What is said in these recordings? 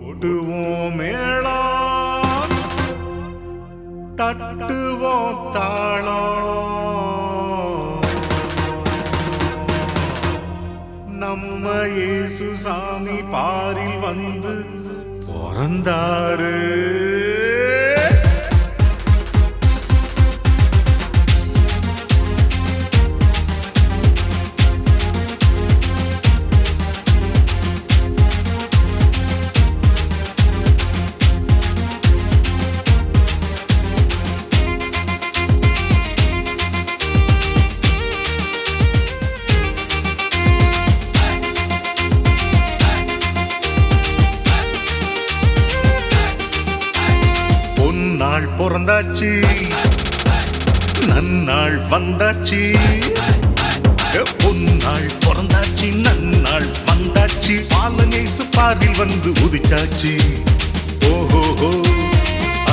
கொட்டுவோம் மேளம், தட்டுவோம் தாளம், நம்ம இயேசு சாமி பாரில் வந்து பிறந்தாரு. நாள் பிறந்தாச்சு, நன்னாள் வந்தாச்சு. பொன்னாள் பிறந்தாச்சு, நன்னாள் வந்தாச்சு. பாலனேசு பாரில் வந்து உதிச்சாச்சு. ஓஹோ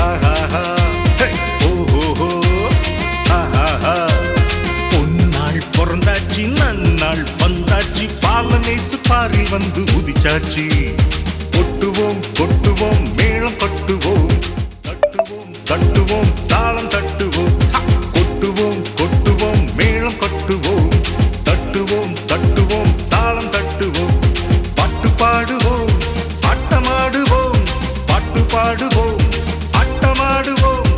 ஆஹா, ஓஹோ ஆஹா. பொன்னாள் பிறந்தாச்சு, நன்னாள் வந்தாச்சு. பாலனேசு பாரில் வந்து உதிச்சாச்சு. கொட்டுவோம் கொட்டுவோம் மேளம் கொட்டுவோம், தட்டுவோம் தாளம் தட்டுவோம். கொட்டுவோம் கொட்டுவோம் மேளம் கொட்டுவோம், தட்டுவோம் தட்டுவோம் தாளம் தட்டுவோம். பாட்டு பாடுவோம் ஆட்டமாடுவோம், பாட்டு பாடுவோம் ஆட்டமாடுவோம்.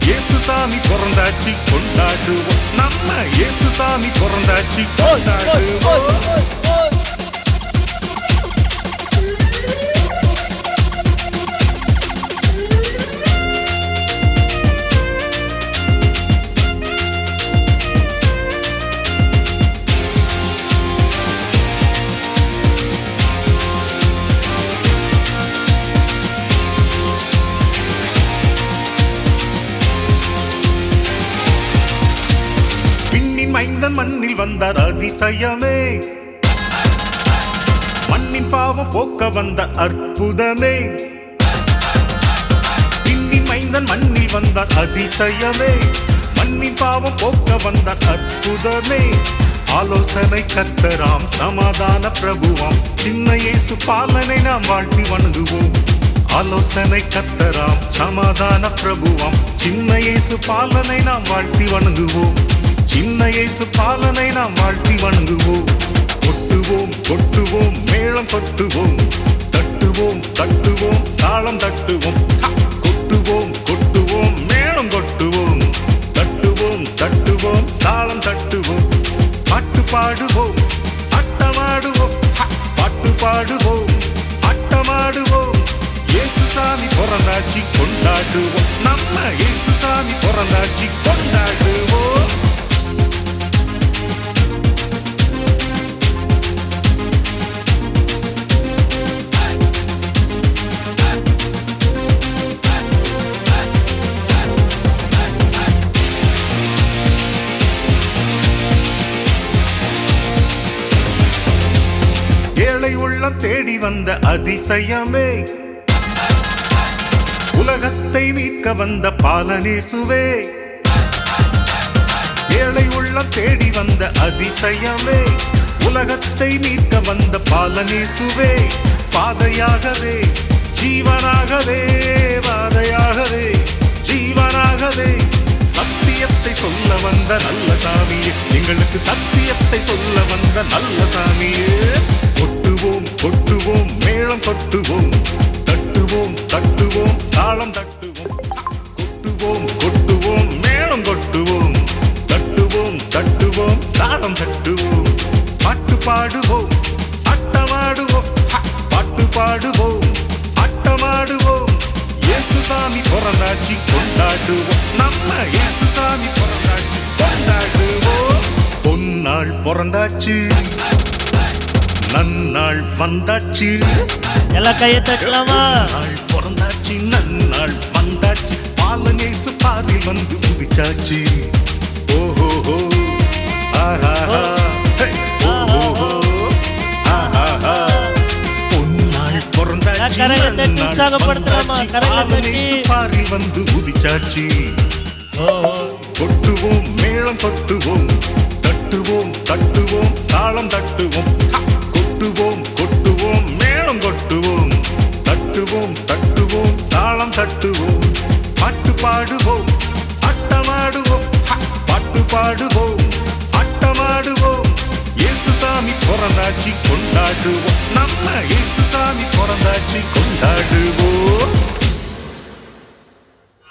இயேசு சாமி பிறந்தாச்சு கொண்டாடுவோம், நம்ம இயேசு சாமி பிறந்தாச்சு கொண்டாடுவோம். மைந்தன் மண்ணில் வந்தார் அதிசயமே, மண்ணின் பாவம் போக்க வந்த அற்புதமே. பின்னி மைந்தன் மண்ணில் வந்தார் அதிசயமே, மண்ணின் பாவம் போக்க வந்த அற்புதமே. ஆலோசனை கர்த்தராம் சமாதான பிரபுவாம், சின்ன இயேசு பாலனை நாம் வாழ்த்தி வணங்குவோம். ஆலோசனை கர்த்தராம் சமாதான பிரபுவாம், சின்ன இயேசு பாலனை நாம் வாழ்த்தி வணங்குவோம். சின்ன இயேசு பாலனை நாம் வாழ்த்தி வணங்குவோம். கொட்டுவோம் கொட்டுவோம் மேளம் கொட்டுவோம், தட்டுவோம் தட்டுவோம் தாளம் தட்டுவோம். கொட்டுவோம் கொட்டுவோம் மேளம் கொட்டுவோம், தட்டுவோம் தட்டுவோம் தாளம் தட்டுவோம். பாட்டு பாடுவோம் ஆட்டமாடுவோம், பாட்டு பாடுவோம் ஆட்டமாடுவோம். இயேசு சாமி பிறந்தாச்சு கொண்டாடுவோம், நம்ம இயேசு சாமி பிறந்தாச்சு கொண்டாடுவோம். ஏழை உள்ளம் தேடி வந்த அதிசயமே, உலகத்தை மீட்க வந்த பாலனேசுவே. ஏழை உள்ளம் தேடி வந்த அதிசயமே, உலகத்தை மீட்க வந்த பாலனேசுவே. பாதையாகவே ஜீவனாகவே, பாதையாகவே ஜீவனாகவே. சத்தியத்தை சொல்ல வந்த நல்ல சாமியே, எங்களுக்கு சத்தியத்தை சொல்ல வந்த நல்ல சாமியே. கொட்டுவோம் கொட்டுவோம் மேளம் கொட்டுவோம், தட்டுவோம் தட்டுவோம் தாளம் தட்டுவோம். கொட்டுவோம் கொட்டுவோம் மேளம் கொட்டுவோம், தட்டுவோம் தட்டுவோம் தாளம் தட்டுவோம். பாட்டு பாடுவோம் ஆட்டமாடுவோம், பாட்டு பாடுவோம் ஆட்டமாடுவோம். இயேசு சாமி பிறந்தாச்சு கொண்டாடுவோம், நம்ம இயேசு சாமி பிறந்தாச்சு கொண்டாடுவோம். பொன்னாள் பிறந்தாச்சு, நன்னாள் வந்தாச்சு. எல்லாம் கையை தட்டலாமா? நாள் பிறந்தாச்சு, நன்னாள் வந்தாச்சு. பாலனேசு பாரில் வந்து உதிச்சாச்சு. ஓஹோ ஆஹா, ஓஹோ ஆஹா. பொன்னாள் பிறந்தாச்சு, நன்னாள் வந்தாச்சு. பாலனேசு பாரில் வந்து உதிச்சாச்சு. கொட்டுவோம் மேளம் கொட்டுவோம், தட்டுவோம் தட்டுவோம் தாளம் தட்டுவோம். கொட்டுவோம் கொட்டுவோம் மேளம் கொட்டுவோம், தட்டுவோம் பாடுவோம் ஆட்டமாடுவோம் இயேசுசாமி பிறந்தாச்சி கொண்டாடுவோம் நம்ம இயேசுசாமி பிறந்தாச்சி கொண்டாடுவோம்